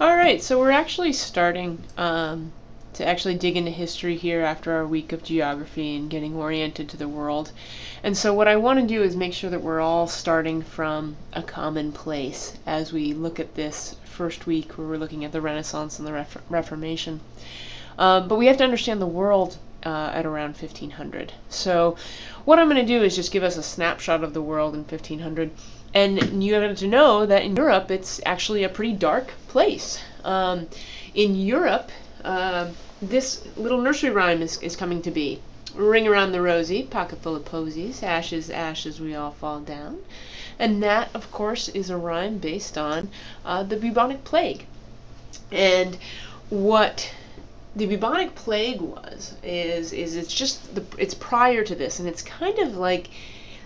All right, so we're actually starting to actually dig into history here after our week of geography and getting oriented to the world. And so what I want to do is make sure that we're all starting from a common place as we look at this first week where we're looking at the Renaissance and the Reformation. But we have to understand the world at around 1500. So what I'm going to do is just give us a snapshot of the world in 1500. And you have to know that in Europe, it's actually a pretty dark place. In Europe, this little nursery rhyme is coming to be. Ring around the rosy, pocket full of posies, ashes, ashes, we all fall down. And that, of course, is a rhyme based on the bubonic plague. And what the bubonic plague is it's prior to this, and it's kind of like,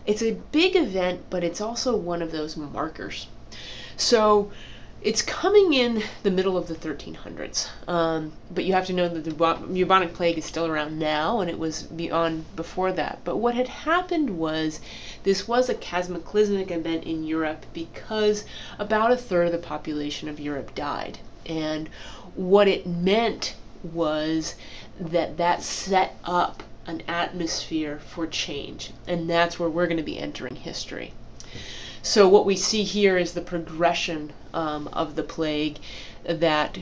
it's a big event, but it's also one of those markers. So it's coming in the middle of the 1300s, but you have to know that the bubonic plague is still around now, and it was before that. But what had happened was, this was a cataclysmic event in Europe because about a third of the population of Europe died. And what it meant was that set up an atmosphere for change, and that's where we're going to be entering history. So what we see here is the progression of the plague, that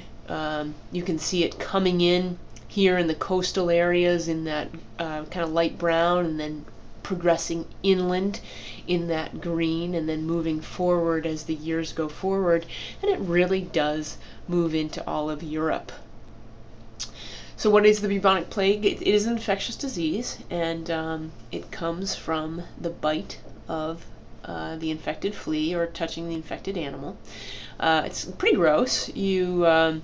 you can see it coming in here in the coastal areas in that kind of light brown, and then progressing inland in that green, and then moving forward as the years go forward, and it really does move into all of Europe. So what is the bubonic plague? It is an infectious disease, and it comes from the bite of the infected flea or touching the infected animal. It's pretty gross. You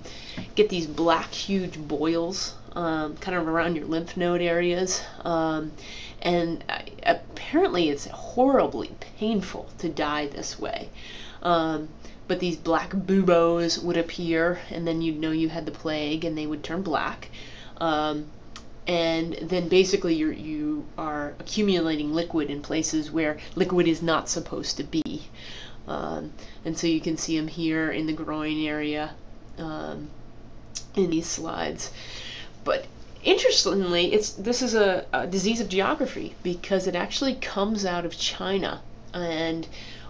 get these black, huge boils kind of around your lymph node areas, and apparently it's horribly painful to die this way. But these black buboes would appear, and then you'd know you had the plague, and they would turn black. And then basically you are accumulating liquid in places where liquid is not supposed to be. And so you can see them here in the groin area in these slides. But interestingly, this is a disease of geography, because it actually comes out of China. And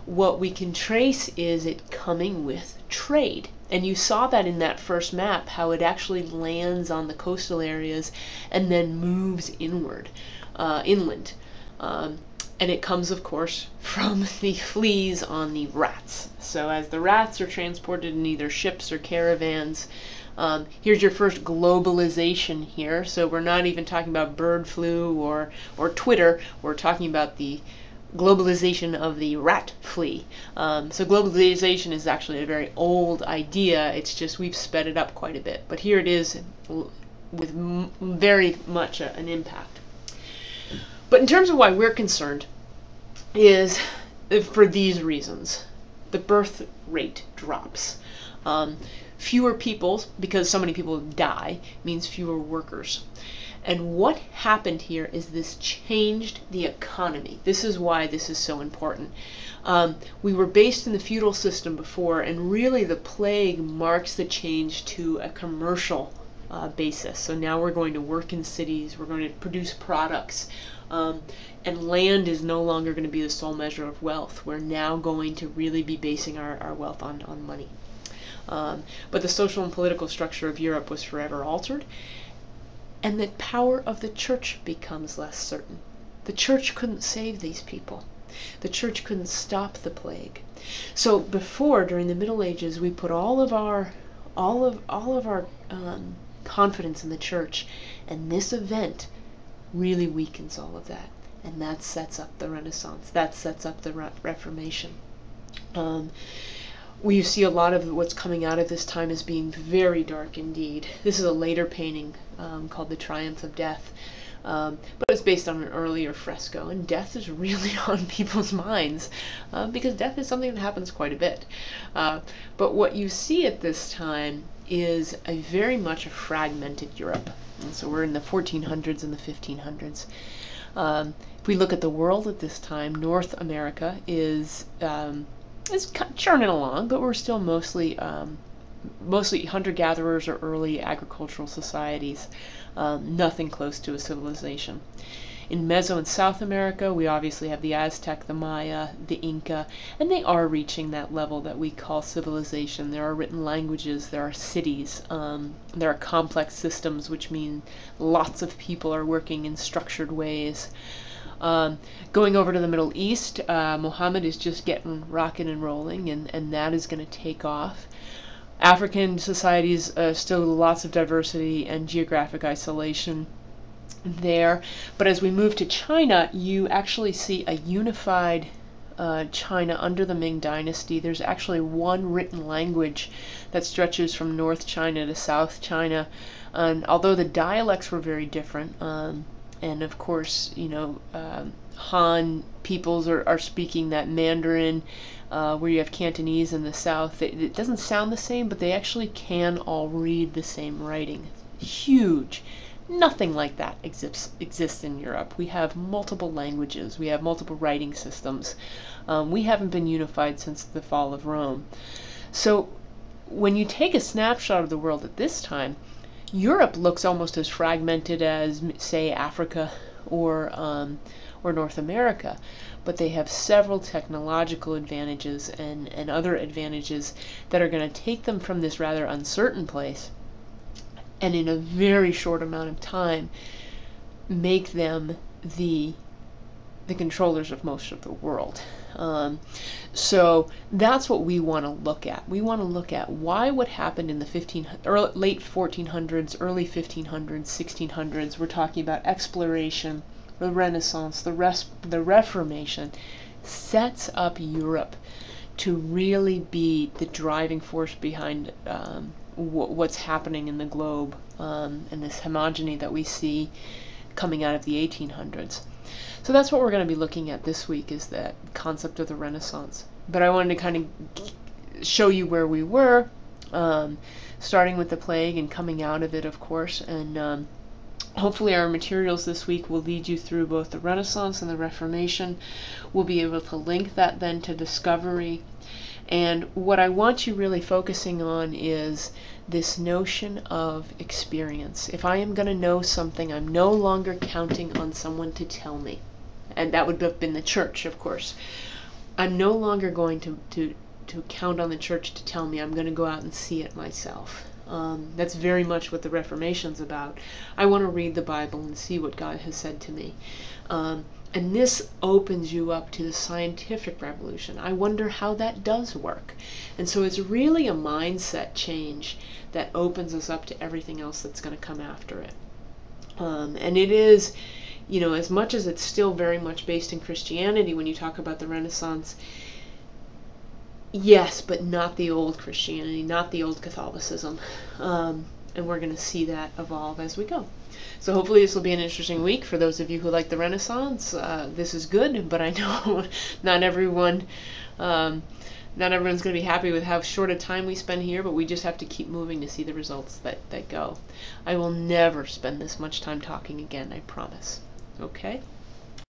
what we can trace is it coming with trade. And you saw that in that first map, how it actually lands on the coastal areas and then moves inland. And it comes, of course, from the fleas on the rats. So as the rats are transported in either ships or caravans, here's your first globalization here. So we're not even talking about bird flu or Twitter. We're talking about the globalization of the rat flea. So globalization is actually a very old idea. It's just we've sped it up quite a bit. But here it is with very much an impact. But in terms of why we're concerned is for these reasons. The birth rate drops. Fewer people, because so many people die, means fewer workers. And what happened here is this changed the economy. This is why this is so important. We were based in the feudal system before, and really the plague marks the change to a commercial basis. So now we're going to work in cities, we're going to produce products, and land is no longer going to be the sole measure of wealth. We're now going to really be basing our wealth on money. But the social and political structure of Europe was forever altered, and the power of the church becomes less certain. The church couldn't save these people. The church couldn't stop the plague. So before, during the Middle Ages, we put all of our confidence in the church, and this event really weakens all of that, and that sets up the Renaissance. That sets up the Reformation. We see a lot of what's coming out of this time as being very dark indeed. This is a later painting called The Triumph of Death, but it's based on an earlier fresco, and death is really on people's minds because death is something that happens quite a bit. But what you see at this time is very much a fragmented Europe. And so we're in the 1400s and the 1500s. If we look at the world at this time, North America is churning along, but we're still mostly mostly hunter-gatherers or early agricultural societies, nothing close to a civilization. In Meso and South America, we obviously have the Aztec, the Maya, the Inca, and they are reaching that level that we call civilization. There are written languages, there are cities, there are complex systems, which mean lots of people are working in structured ways. Going over to the Middle East, Muhammad is just getting rocking and rolling, and that is going to take off. African societies, still lots of diversity and geographic isolation there. But as we move to China, you actually see a unified China under the Ming Dynasty. There's actually one written language that stretches from North China to South China. And although the dialects were very different, and of course, Han peoples are speaking that Mandarin, where you have Cantonese in the south. It doesn't sound the same, but they actually can all read the same writing. Huge. Nothing like that exists in Europe. We have multiple languages. We have multiple writing systems. We haven't been unified since the fall of Rome. So when you take a snapshot of the world at this time, Europe looks almost as fragmented as, say, Africa or North America, but they have several technological advantages and other advantages that are going to take them from this rather uncertain place, and in a very short amount of time make them the controllers of most of the world. So that's what we want to look at. We want to look at what happened in the late 1400s, early 1500s, 1600s. We're talking about exploration, the Renaissance, the Reformation sets up Europe to really be the driving force behind what's happening in the globe, and this homogeny that we see coming out of the 1800s. So that's what we're going to be looking at this week, is that concept of the Renaissance. But I wanted to kind of show you where we were, starting with the plague and coming out of it, of course, and hopefully our materials this week will lead you through both the Renaissance and the Reformation. We'll be able to link that then to discovery. And what I want you really focusing on is this notion of experience. If I am going to know something, I'm no longer counting on someone to tell me. And that would have been the church, of course. I'm no longer going to count on the church to tell me. I'm going to go out and see it myself. That's very much what the Reformation's about. I want to read the Bible and see what God has said to me. And this opens you up to the scientific revolution. I wonder how that does work. And so it's really a mindset change that opens us up to everything else that's going to come after it. And it is, as much as it's still very much based in Christianity when you talk about the Renaissance, yes, but not the old Christianity, not the old Catholicism. And we're going to see that evolve as we go. So hopefully this will be an interesting week for those of you who like the Renaissance. This is good, but I know not everyone's going to be happy with how short a time we spend here, but we just have to keep moving to see the results that go. I will never spend this much time talking again, I promise. Okay?